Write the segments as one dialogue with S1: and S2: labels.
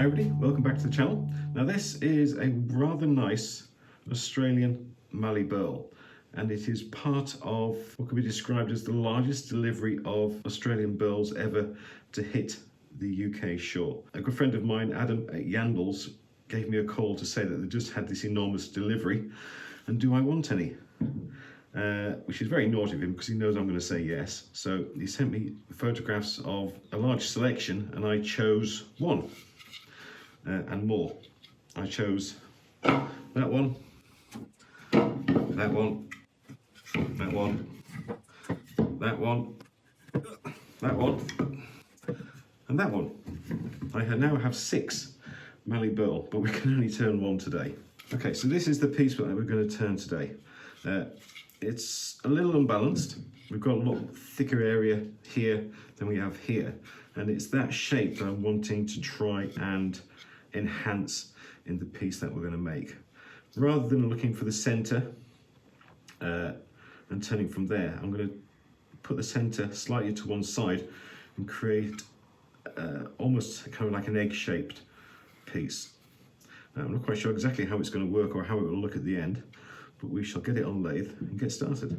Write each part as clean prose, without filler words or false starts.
S1: Hi everybody, welcome back to the channel. Now this is a rather nice Australian Mallee Burl, and it is part of what could be described as the largest delivery of Australian burls ever to hit the UK shore. A good friend of mine, Adam at Yandles, gave me a call to say that they just had this enormous delivery and do I want any? Which is very naughty of him because he knows I'm going to say yes. So he sent me photographs of a large selection and I chose one. And more. I chose that one, that one, that one, that one, that one, and that one. I now have 6 Mallee Burl, but we can only turn one today. Okay, so this is the piece that we're going to turn today. It's a little unbalanced. We've got a lot thicker area here than we have here, and it's that shape that I'm wanting to try and enhance in the piece that we're going to make. Rather than looking for the center and turning from there, I'm going to put the center slightly to one side and create almost kind of like an egg-shaped piece. Now, I'm not quite sure exactly how it's going to work or how it will look at the end, but we shall get it on lathe and get started.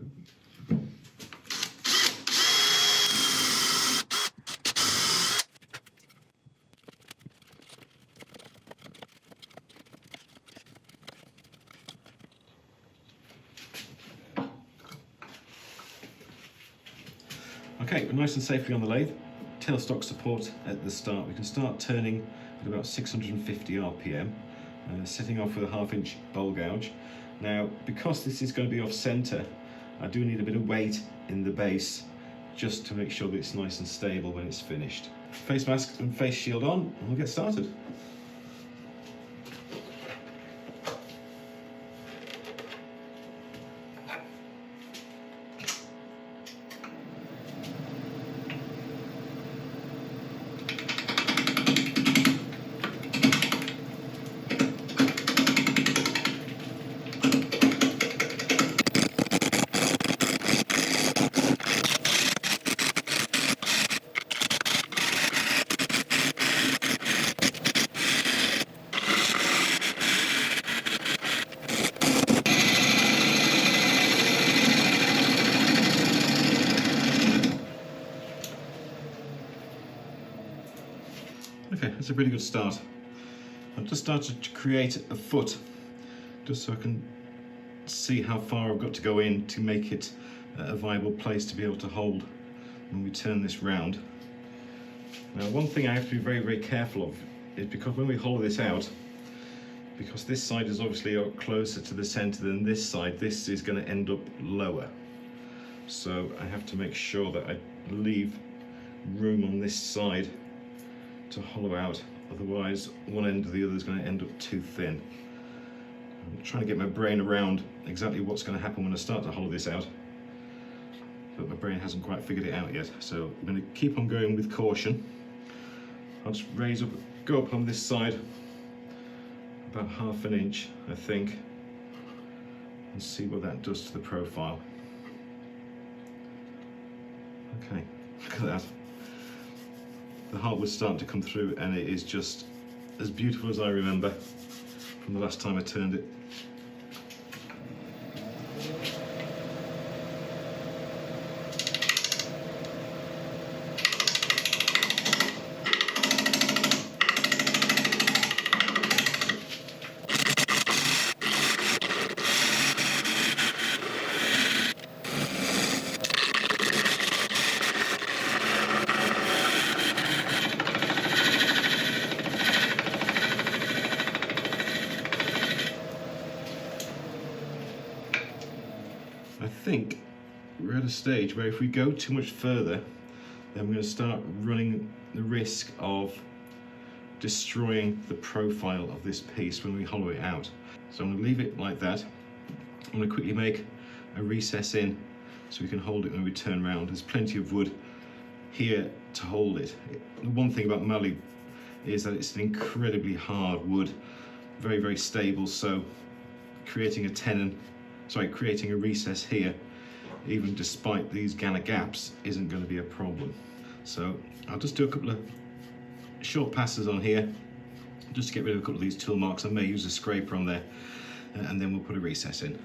S1: Okay, we're nice and safely on the lathe. Tailstock support at the start. We can start turning at about 650 RPM, setting off with a 1/2 inch bowl gouge. Now, because this is going to be off center, I do need a bit of weight in the base just to make sure that it's nice and stable when it's finished. Face mask and face shield on, and we'll get started. Okay, that's a pretty good start. I've just started to create a foot, just so I can see how far I've got to go in to make it a viable place to be able to hold when we turn this round. Now, one thing I have to be very, very careful of is because when we hollow this out, because this side is obviously closer to the center than this side, this is going to end up lower. So I have to make sure that I leave room on this side to hollow out, otherwise one end or the other is going to end up too thin. I'm trying to get my brain around exactly what's going to happen when I start to hollow this out, but my brain hasn't quite figured it out yet, so I'm going to keep on going with caution. I'll just go up on this side about 1/2 inch, I think, and see what that does to the profile. Okay, look at that. The hardwood's starting to come through, and it is just as beautiful as I remember from the last time I turned it. I think we're at a stage where if we go too much further, then we're going to start running the risk of destroying the profile of this piece when we hollow it out. So I'm going to leave it like that. I'm going to quickly make a recess in so we can hold it when we turn around. There's plenty of wood here to hold it. The one thing about Mallee is that it's an incredibly hard wood, very, very stable, so creating a recess here, even despite these Ganna gaps, isn't going to be a problem. So I'll just do a couple of short passes on here just to get rid of a couple of these tool marks. I may use a scraper on there, and then we'll put a recess in.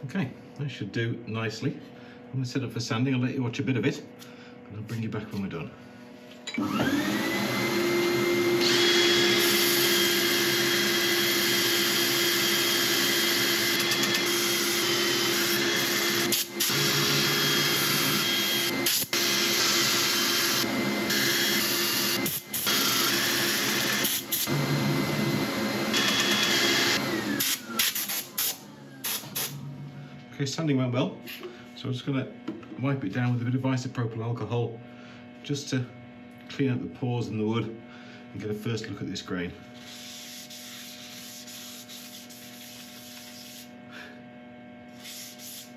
S1: Okay, that should do nicely. I'm going to set up for sanding. I'll let you watch a bit of it, and I'll bring you back when we're done. Okay, sanding went well, so I'm just going to wipe it down with a bit of isopropyl alcohol just to clean out the pores in the wood and get a first look at this grain.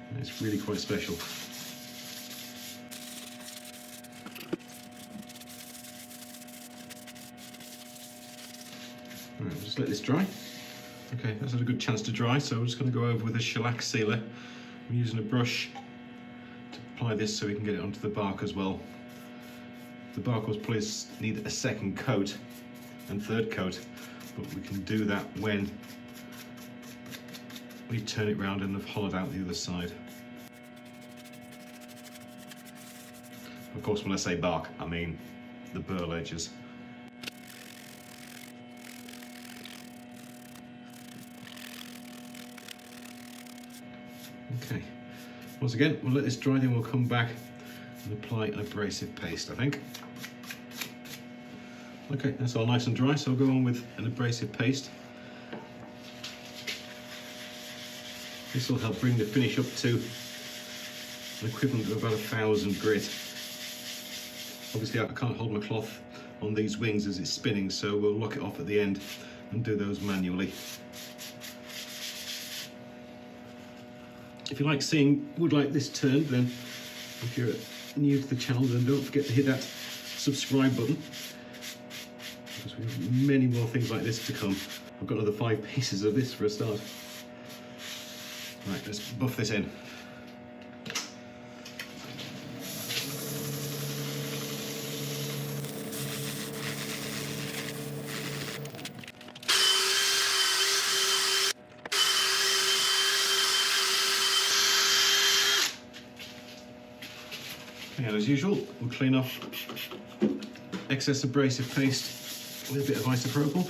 S1: And it's really quite special. Alright, we'll just let this dry. Okay, that's had a good chance to dry, so we're just going to go over with a shellac sealer. I'm using a brush to apply this so we can get it onto the bark as well. The bark will probably need a second coat and third coat, but we can do that when we turn it round and have hollowed out the other side. Of course, when I say bark, I mean the burl edges. Okay, once again, we'll let this dry, then we'll come back and apply an abrasive paste, I think. Okay, that's all nice and dry, so I'll go on with an abrasive paste. This will help bring the finish up to an equivalent of about 1,000 grit. Obviously, I can't hold my cloth on these wings as it's spinning, so we'll lock it off at the end and do those manually. If you like seeing wood like this turned, then if you're new to the channel, then don't forget to hit that subscribe button, because we have many more things like this to come. I've got another 5 pieces of this for a start. Right, let's buff this in. And as usual, we'll clean off excess abrasive paste with a bit of isopropyl.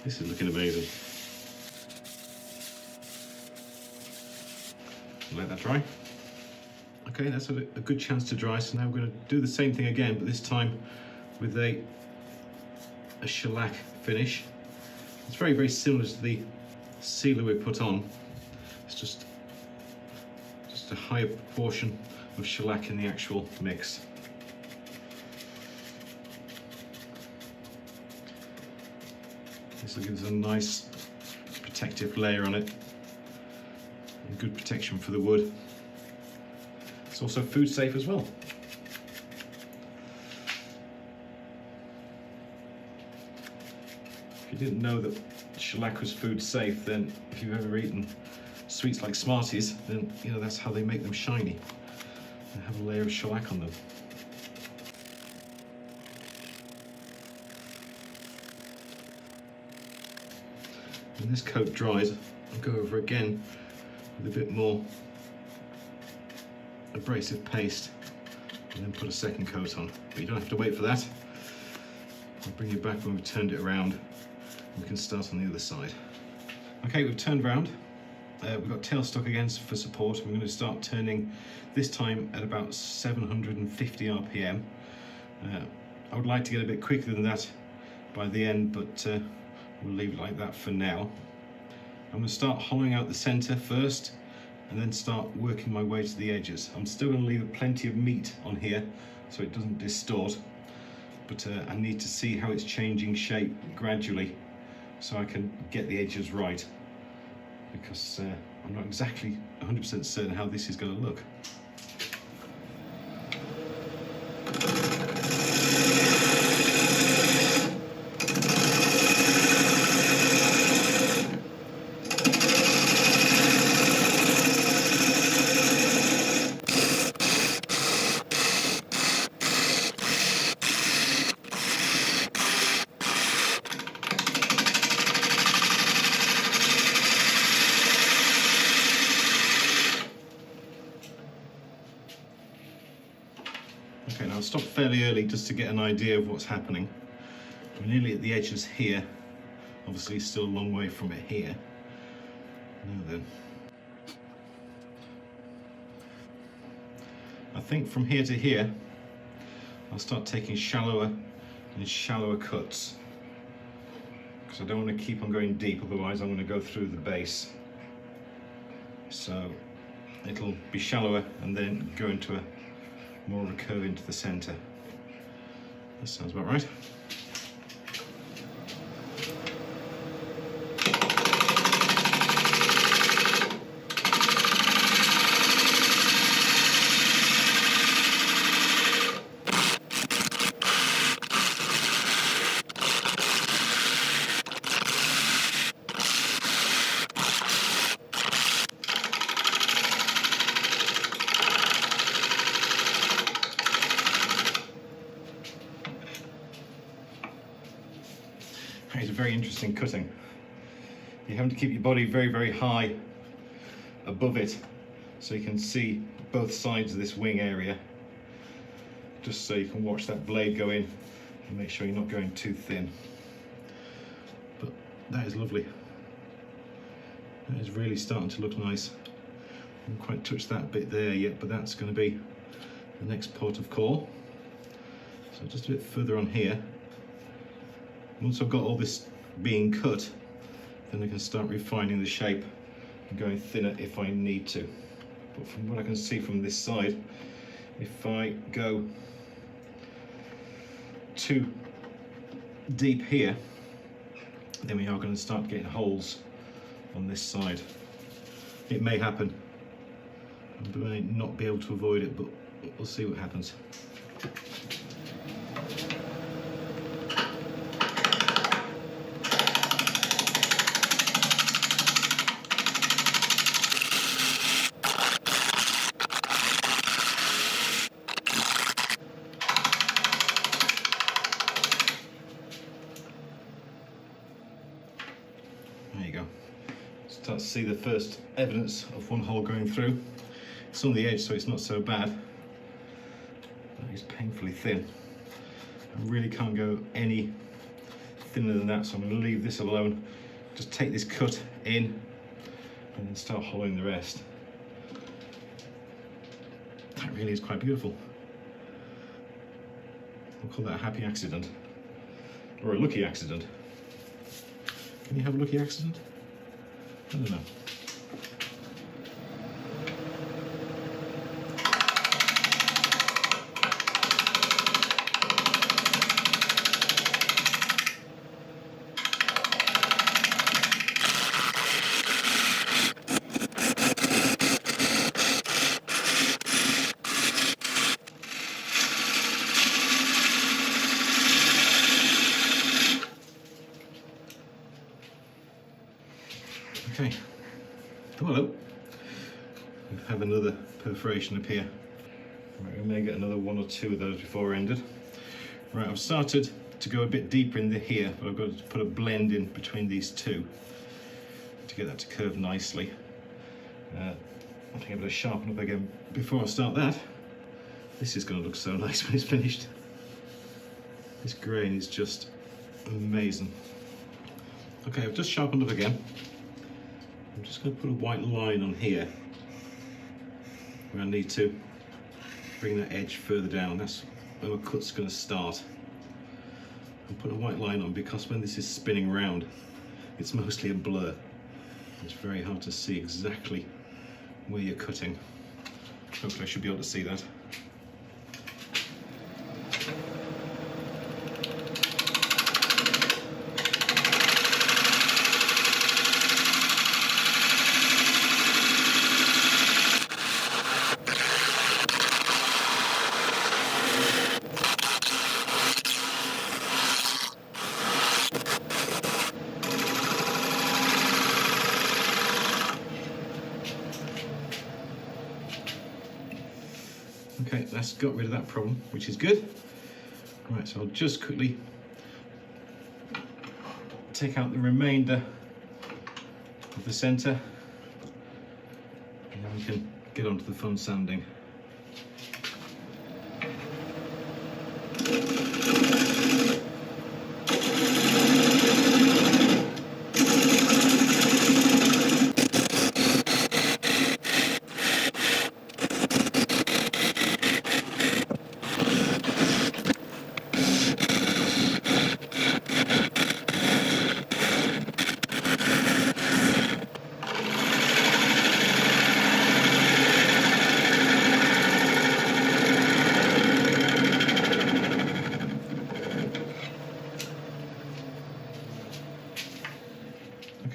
S1: This is looking amazing. Let that dry. Okay, that's a good chance to dry, so now we're going to do the same thing again, but this time with a shellac finish. It's very, very similar to the sealer we put on. It's just a higher proportion of shellac in the actual mix. This will give us a nice protective layer on it and good protection for the wood. It's also food safe as well. If you didn't know that shellac was food safe, then if you've ever eaten sweets like Smarties, then you know that's how they make them shiny. They have a layer of shellac on them. When this coat dries, I'll go over again with a bit more abrasive paste and then put a second coat on. But you don't have to wait for that. I'll bring you back when we've turned it around and we can start on the other side. Okay, we've turned round. We've got tailstock again for support. We're going to start turning this time at about 750 RPM. I would like to get a bit quicker than that by the end, but we'll leave it like that for now. I'm going to start hollowing out the centre first and then start working my way to the edges. I'm still going to leave plenty of meat on here so it doesn't distort, but I need to see how it's changing shape gradually so I can get the edges right, because I'm not exactly 100% certain how this is going to look. Okay, now I'll stop fairly early just to get an idea of what's happening. We're nearly at the edges here. Obviously still a long way from it here. Now then. I think from here to here, I'll start taking shallower and shallower cuts, because I don't want to keep on going deep, otherwise I'm going to go through the base. So it'll be shallower and then go into a more of a curve into the center. That sounds about right. It's a very interesting cutting. You have to keep your body very, very high above it so you can see both sides of this wing area, just so you can watch that blade go in and make sure you're not going too thin. But that is lovely. That is really starting to look nice. I haven't quite touched that bit there yet, but that's going to be the next port of call. So just a bit further on here. Once I've got all this being cut, then I can start refining the shape and going thinner if I need to. But from what I can see from this side, if I go too deep here, then we are going to start getting holes on this side. It may happen. I may not be able to avoid it, but we'll see what happens. There you go. Start to see the first evidence of one hole going through. It's on the edge, so it's not so bad. But it's painfully thin. I really can't go any thinner than that, so I'm going to leave this alone. Just take this cut in and then start hollowing the rest. That really is quite beautiful. We'll call that a happy accident, or a lucky accident. Can you have a lucky accident? I don't know. Okay, oh, hello. We have another perforation up here. Right, we may get another one or two of those before we're ended. Right, I've started to go a bit deeper in here, but I've got to put a blend in between these two to get that to curve nicely. I think I'm going to sharpen up again before I start that. This is going to look so nice when it's finished. This grain is just amazing. Okay, I've just sharpened up again. I'm just going to put a white line on here where I need to bring that edge further down. That's where my cut's going to start. I'll put a white line on because when this is spinning around, it's mostly a blur. It's very hard to see exactly where you're cutting. Hopefully I should be able to see that. Okay, that's got rid of that problem, which is good. Right, so I'll just quickly take out the remainder of the centre, and then we can get on to the fun sanding.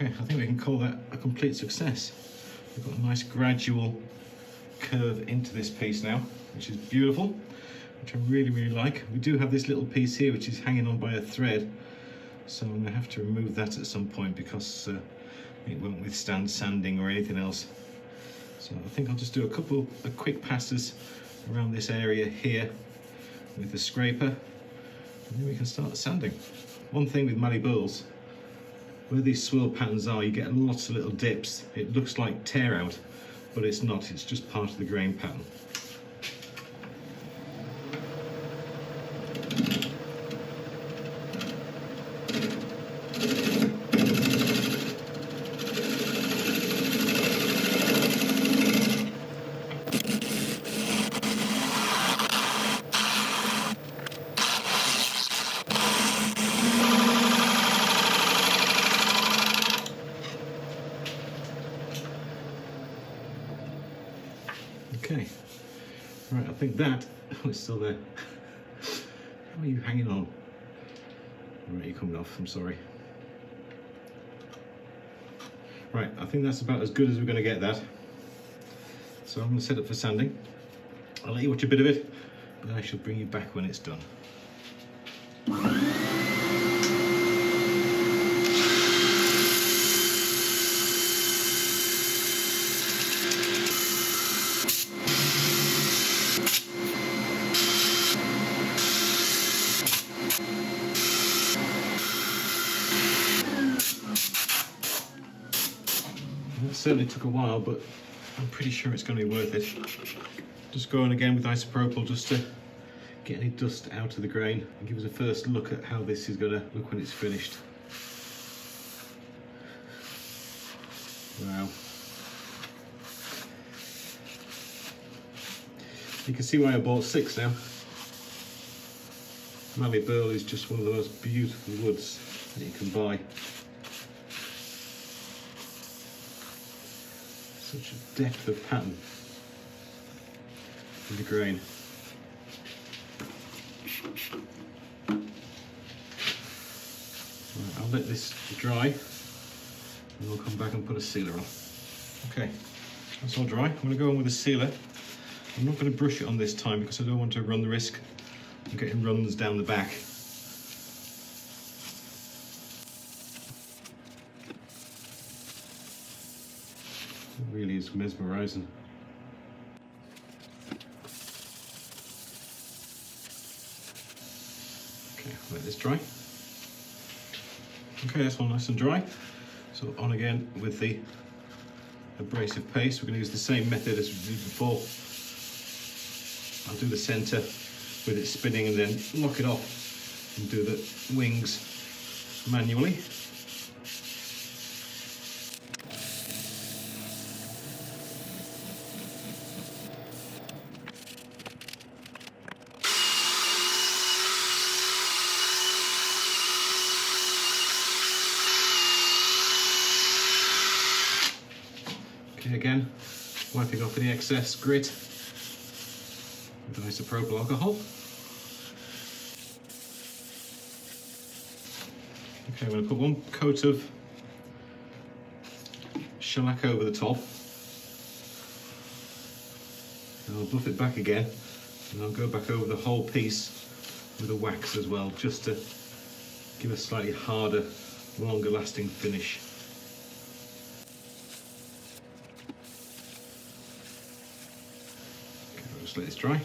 S1: Okay, I think we can call that a complete success. We've got a nice gradual curve into this piece now, which is beautiful, which I really, really like. We do have this little piece here which is hanging on by a thread, so I'm going to have to remove that at some point because it won't withstand sanding or anything else. So I think I'll just do a couple of quick passes around this area here with the scraper, and then we can start sanding. One thing with Mallee Burls, where these swirl patterns are, you get lots of little dips. It looks like tear out, but it's not, it's just part of the grain pattern. Okay, right, I think that, oh, it's still there. How are you hanging on? Right, you're coming off, I'm sorry. Right, I think that's about as good as we're going to get that. So I'm going to set up for sanding. I'll let you watch a bit of it, but I shall bring you back when it's done. It certainly took a while, but I'm pretty sure it's going to be worth it. Just going again with isopropyl just to get any dust out of the grain and give us a first look at how this is going to look when it's finished. Wow. You can see why I bought 6 now. Mallee Burl is just one of the most beautiful woods that you can buy. Such a depth of pattern in the grain. Right, I'll let this dry and we'll come back and put a sealer on. Okay, that's all dry. I'm going to go on with a sealer. I'm not going to brush it on this time because I don't want to run the risk of getting runs down the back. It really is mesmerising. Okay, let this dry. Okay, that's all nice and dry. So on again with the abrasive paste. We're going to use the same method as we did before. I'll do the centre with it spinning and then lock it off and do the wings manually. Okay, again, wiping off any excess grit with isopropyl alcohol. Okay, I'm going to put one coat of shellac over the top. And I'll buff it back again, and I'll go back over the whole piece with a wax as well, just to give a slightly harder, longer lasting finish. Just let this dry.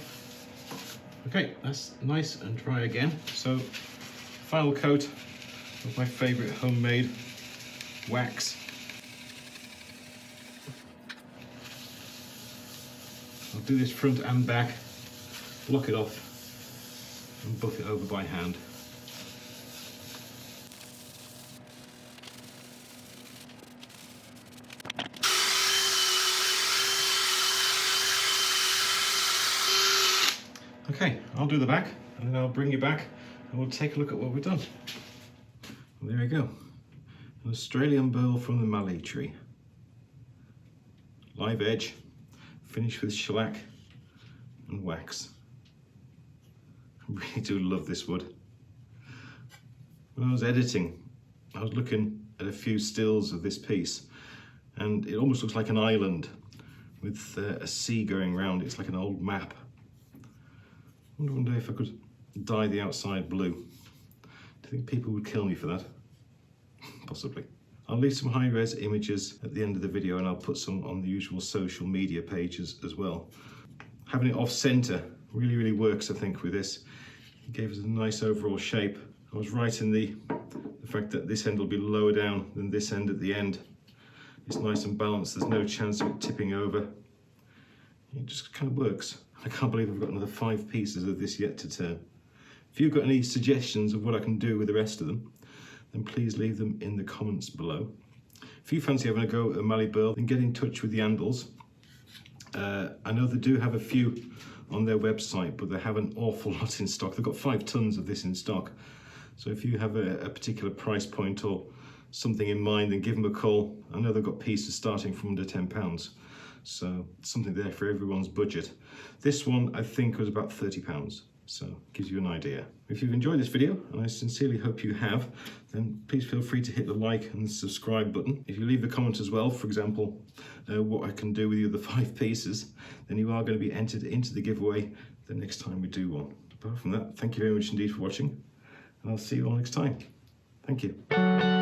S1: Okay, that's nice and dry again. So, final coat of my favourite homemade wax. I'll do this front and back, block it off and buff it over by hand. Okay, I'll do the back and then I'll bring you back and we'll take a look at what we've done. And there we go, an Australian burl from the Mallee tree. Live edge, finished with shellac and wax. I really do love this wood. When I was editing, I was looking at a few stills of this piece and it almost looks like an island with a sea going around. It's like an old map. I wonder one day if I could dye the outside blue. Do you think people would kill me for that? Possibly. I'll leave some high-res images at the end of the video and I'll put some on the usual social media pages as well. Having it off-center really works, I think, with this. It gave us a nice overall shape. I was right in the fact that this end will be lower down than this end at the end. It's nice and balanced, there's no chance of it tipping over. It just kind of works. I can't believe I've got another 5 pieces of this yet to turn. If you've got any suggestions of what I can do with the rest of them, then please leave them in the comments below. If you fancy having a go at a Mallee Burl, then get in touch with Yandles. I know they do have a few on their website, but they have an awful lot in stock. They've got 5 tons of this in stock. So if you have a particular price point or something in mind, then give them a call. I know they've got pieces starting from under £10. So something there for everyone's budget. This one I think was about £30, so gives you an idea. If you've enjoyed this video, and I sincerely hope you have, then please feel free to hit the like and subscribe button. If you leave a comment as well, for example, what I can do with the other 5 pieces, then you are going to be entered into the giveaway the next time we do one. Apart from that, thank you very much indeed for watching, and I'll see you all next time. Thank you.